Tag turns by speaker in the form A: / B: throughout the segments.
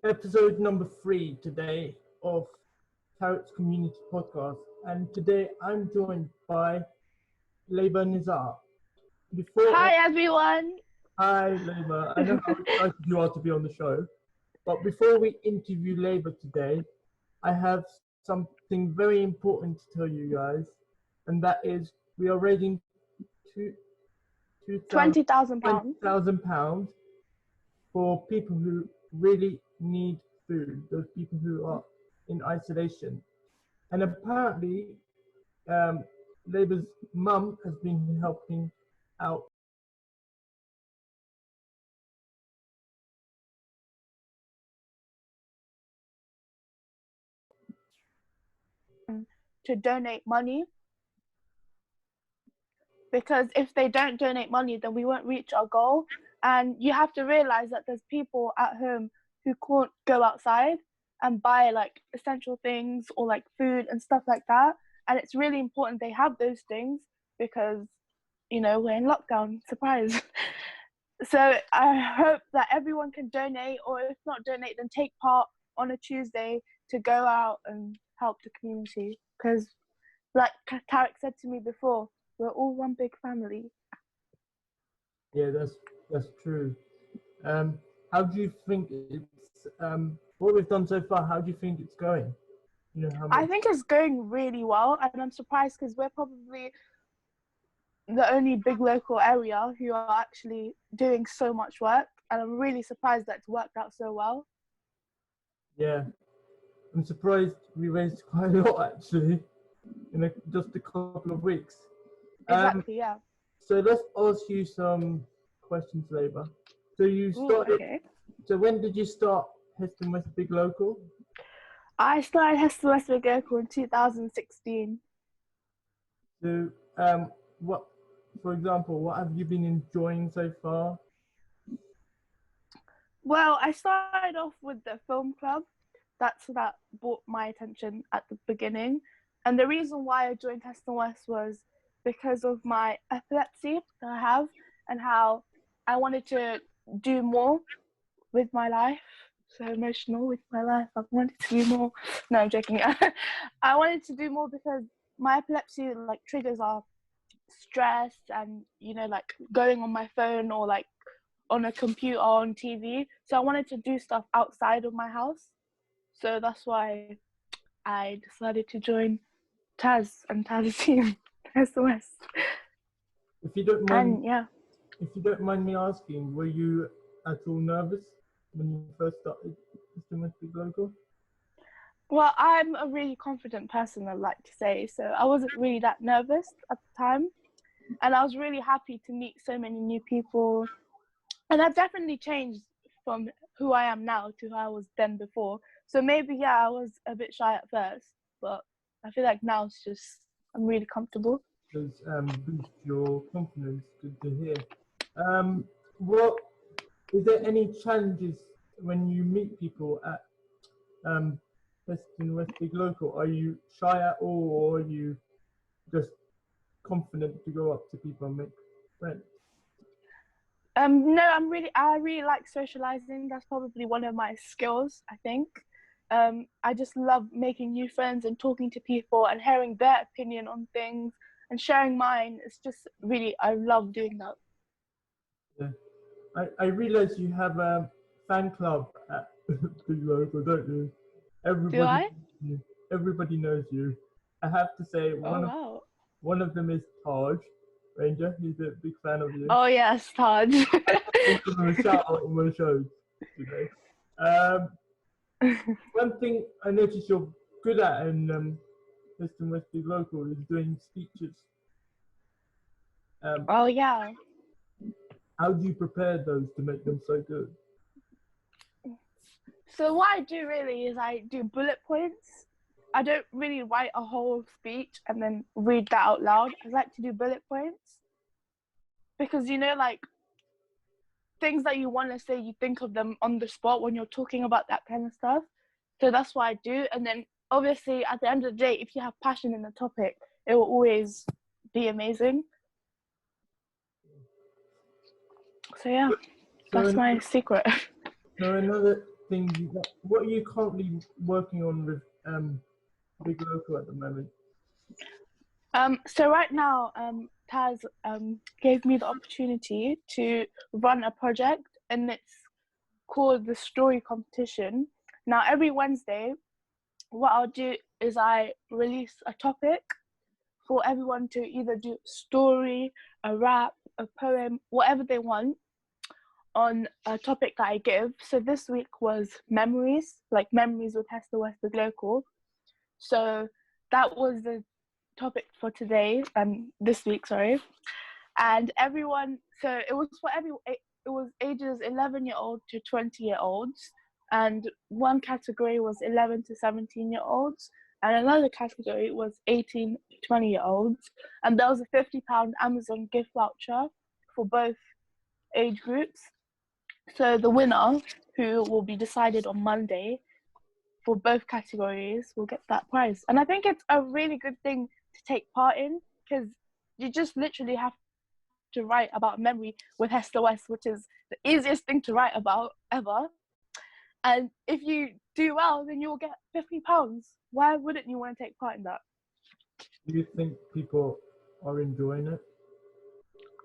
A: episode number 3 today of Tarek's Community Podcast. And today I'm joined by Layba Nisar.
B: Hi everyone!
A: Hi Layba, I know how excited you are to be on the show. But before we interview Layba today, I have something very important to tell you guys. And that is we are raising
B: £20,000
A: for people who really need food, those people who are in isolation. And apparently, Layba's mum has been helping out.
B: To donate money, because if they don't donate money, then we won't reach our goal. And you have to realize that there's people at home who can't go outside and buy like essential things or like food and stuff like that. And it's really important they have those things because, you know, we're in lockdown, surprise. So I hope that everyone can donate, or if not donate, then take part on a Tuesday to go out and help the community. Because like Tarek said to me before, we're all one big family.
A: Yeah, that's true. How do you think it's what we've done so far? How do you think it's going? You know,
B: I think it's going really well, and I'm surprised because we're probably the only big local area who are actually doing so much work, and I'm really surprised that it's worked out so well.
A: Yeah, I'm surprised we raised quite a lot actually in just a couple of weeks.
B: Exactly, yeah.
A: So let's ask you some questions, Layba. So you started.
B: Okay.
A: So when did you start Heston West Big Local?
B: I started Heston West Big Local in 2016.
A: So what, for example, what have you been enjoying so far?
B: Well, I started off with the film club. That brought my attention at the beginning. And the reason why I joined Heston West was because of my epilepsy that I have and how I wanted to do more with my life. So emotional with my life. I wanted to do more. No, I'm joking. I wanted to do more because my epilepsy like triggers are stress and, you know, like going on my phone or like on a computer or on TV. So I wanted to do stuff outside of my house. So that's why I decided to join Taz and Taz's team, Heston West.
A: If you don't mind,
B: and yeah.
A: If you don't mind me asking, were you at all nervous when you first started Heston West Big Local?
B: Well, I'm a really confident person, I'd like to say, so I wasn't really that nervous at the time. And I was really happy to meet so many new people. And I've definitely changed from who I am now to who I was then before. So maybe, yeah, I was a bit shy at first, but I feel like now it's just, I'm really comfortable.
A: Does boost your confidence, good to hear. What, is there any challenges when you meet people at Heston West Big Local? Are you shy at all, or are you just confident to go up to people and make friends?
B: No, I really like socializing. That's probably one of my skills, I think. I just love making new friends and talking to people and hearing their opinion on things and sharing mine. It's just really, I love doing that.
A: Yeah. I realize you have a fan club at Big Local, don't you?
B: Do I?
A: Everybody knows you. I have to say, one of them is Taj Ranger. He's a big fan of you.
B: Oh yes, Taj.
A: I'm going to shout out on my show today. One thing I noticed you're good at in Heston West Big Local is doing speeches.
B: Oh yeah.
A: How do you prepare those to make them so good?
B: So what I do really is I do bullet points. I don't really write a whole speech and then read that out loud. I like to do bullet points because, you know, like things that you want to say, you think of them on the spot when you're talking about that kind of stuff. So that's what I do. And then obviously at the end of the day, if you have passion in the topic, it will always be amazing. So yeah, that's my secret.
A: So things what are you currently working on with Big Local at the moment?
B: So right now, Taz gave me the opportunity to run a project, and it's called the Story Competition. Now, every Wednesday, what I'll do is I release a topic for everyone to either do a story, a rap, a poem, whatever they want on a topic that I give. So this week was memories, like memories with Hester West, the local. So that was the topic for today, this week, sorry. And everyone, so it was for it was ages 11-year-old to 20-year-olds, and one category was 11 to 17-year-olds, and another category was 18 to 20-year-olds, and there was a £50 Amazon gift voucher for both age groups. So the winner, who will be decided on Monday for both categories, will get that prize. And I think it's a really good thing to take part in, because you just literally have to write about memory with Hester West, which is the easiest thing to write about ever. And if you do well, then you'll get £50. Why wouldn't you want to take part in that?
A: Do you think people are enjoying it?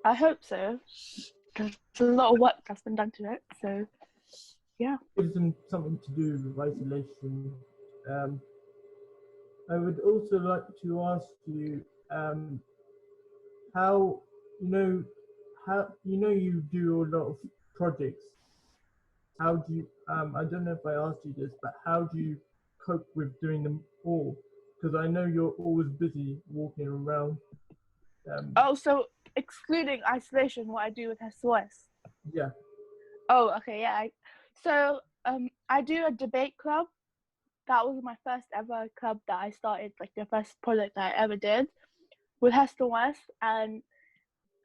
B: I hope so. There's a lot of work that's been done to it, so yeah.
A: It gives them something to do with isolation. I would also like to ask you how you do a lot of projects. How do you I don't know if I asked you this, but how do you cope with doing them all? Because I know you're always busy walking around.
B: So excluding isolation, what I do with SOS.
A: Yeah.
B: Oh, okay, yeah. So I do a debate club. That was my first ever club that I started, like the first project that I ever did with Hester West, and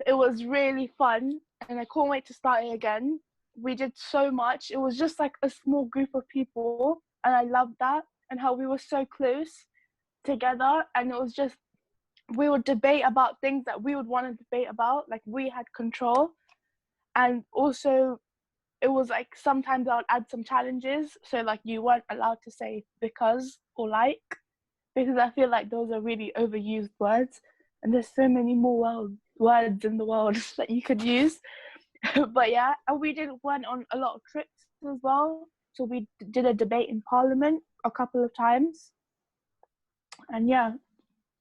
B: it was really fun, and I can't wait to start it again. We did so much. It was just like a small group of people, and I loved that, and how we were so close together, and it was just, we would debate about things that we would want to debate about, like we had control. And also it was like sometimes I would add some challenges, so like you weren't allowed to say because or like, because I feel like those are really overused words, and there's so many more words in the world that you could use. But yeah, and we went on a lot of trips as well. So we did a debate in Parliament a couple of times, and yeah,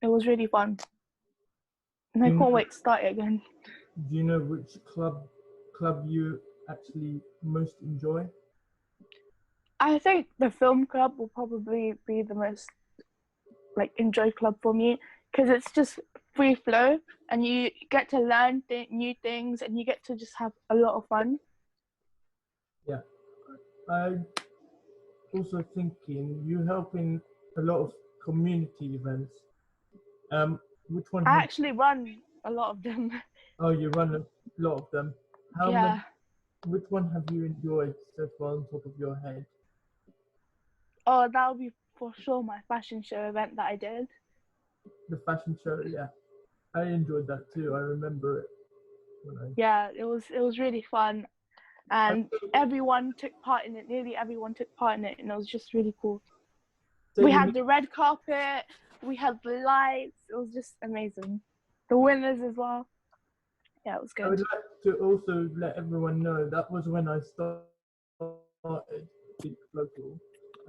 B: it was really fun, and I can't wait to start it again.
A: Do you know which club you actually most enjoy?
B: I think the film club will probably be the most like enjoy club for me, because it's just free flow and you get to learn new things and you get to just have a lot of fun.
A: Yeah, I also thinking you help in a lot of community events. Which one?
B: I actually run a lot of them.
A: Oh, you run a lot of them. How
B: Yeah.
A: many? Which one have you enjoyed so far on top of your head?
B: Oh, that would be for sure my fashion show event that I did.
A: The fashion show, yeah. I enjoyed that too. I remember it.
B: Yeah, it was really fun, and everyone took part in it. Nearly everyone took part in it, and it was just really cool. We had the red carpet, we had the lights. It was just amazing. The winners as well. Yeah, it was good.
A: I would like to also let everyone know that was when I started Big Local.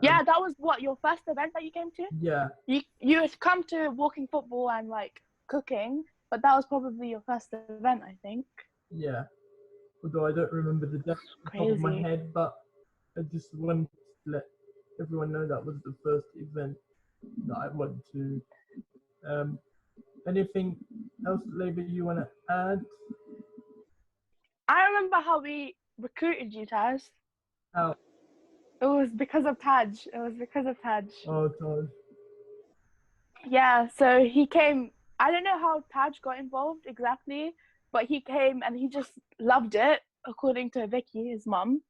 B: Yeah, that was what, your first event that you came to?
A: Yeah.
B: You had come to walking football and like cooking, but that was probably your first event, I think.
A: Yeah. Although I don't remember the date off the top of my head, but I just wanted to let everyone know that was the first event that I went to. Anything else, Layba, you want to add?
B: I remember how we recruited you, Taj.
A: How?
B: It was because of Taj.
A: Oh, Taj.
B: Yeah, so he came. I don't know how Taj got involved exactly, but he came and he just loved it, according to Vicky, his mum.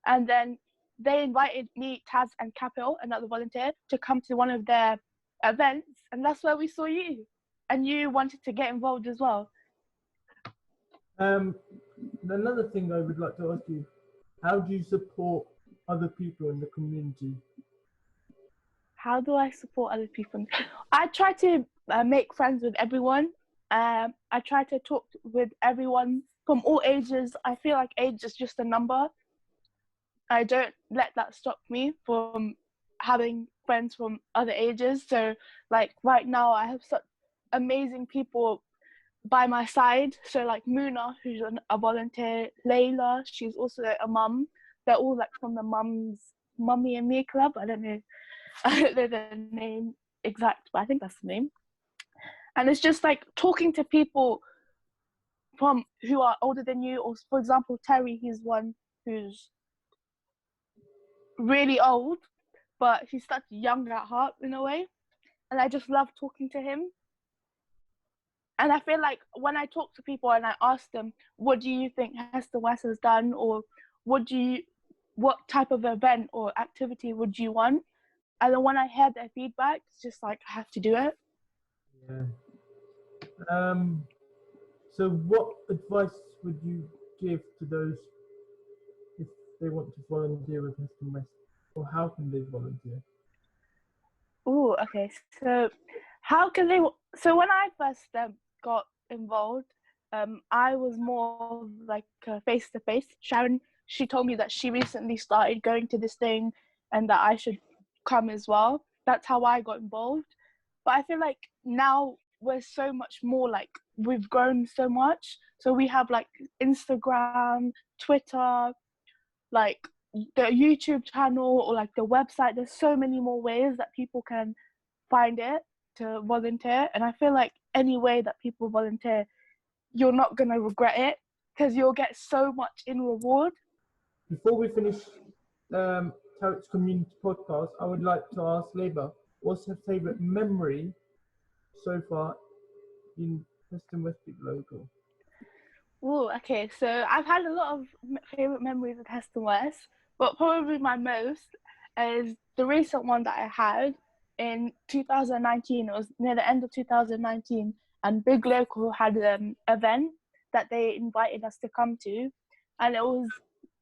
B: And then they invited me, Taz, and Capil, another volunteer, to come to one of their events, and that's where we saw you. And you wanted to get involved as well.
A: Another thing I would like to ask you: how do you support other people in the community?
B: How do I support other people? I try to make friends with everyone. I try to talk with everyone from all ages. I feel like age is just a number. I don't let that stop me from having friends from other ages. So like right now I have such amazing people by my side. So like Muna, who's a volunteer, Layla, she's also a mum. They're all like from the Mummy and Me Club. I don't know the name exact, but I think that's the name. And it's just like talking to people from who are older than you, or for example, Terry, he's one who's really old, but he's such young at heart in a way. And I just love talking to him. And I feel like when I talk to people and I ask them, what do you think Hester West has done, or what type of event or activity would you want? And then when I hear their feedback, it's just like I have to do it.
A: Yeah. So what advice would you give to those if they want to volunteer with Hester West, or how can they volunteer?
B: Oh, okay. So how can they? So when I first got involved, I was more like face to face. Sharon, she told me that she recently started going to this thing, and that I should come as well. That's how I got involved. But I feel like now we're so much more like we've grown so much. So we have like Instagram, Twitter, like the YouTube channel, or like the website. There's so many more ways that people can find it to volunteer. And I feel like any way that people volunteer, you're not going to regret it, because you'll get so much in reward.
A: Before we finish Tarek's community podcast, I would like to ask Layba, what's her favourite memory so far in Western Westbrook local?
B: Oh, okay. So I've had a lot of favorite memories of Heston West, but probably my most is the recent one that I had in 2019. It was near the end of 2019, and Big Local had an event that they invited us to come to, and it was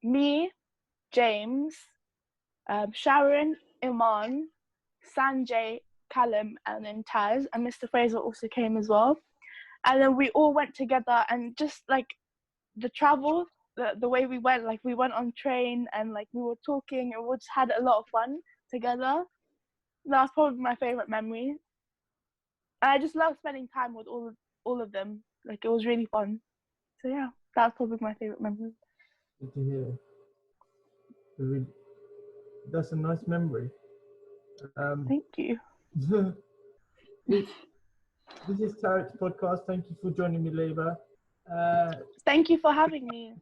B: me, James, Sharon, Iman, Sanjay, Callum, and then Taz, and Mr. Fraser also came as well. And then we all went together, and just like the travel, the way we went on train, and like we were talking, and we just had a lot of fun together. That's probably my favorite memory. And I just love spending time with all of them. Like it was really fun. So yeah, that's probably my favorite memory.
A: Good to hear. That's a nice memory.
B: Thank you.
A: This is Tarek's podcast. Thank you for joining me, Layba.
B: Thank you for having me.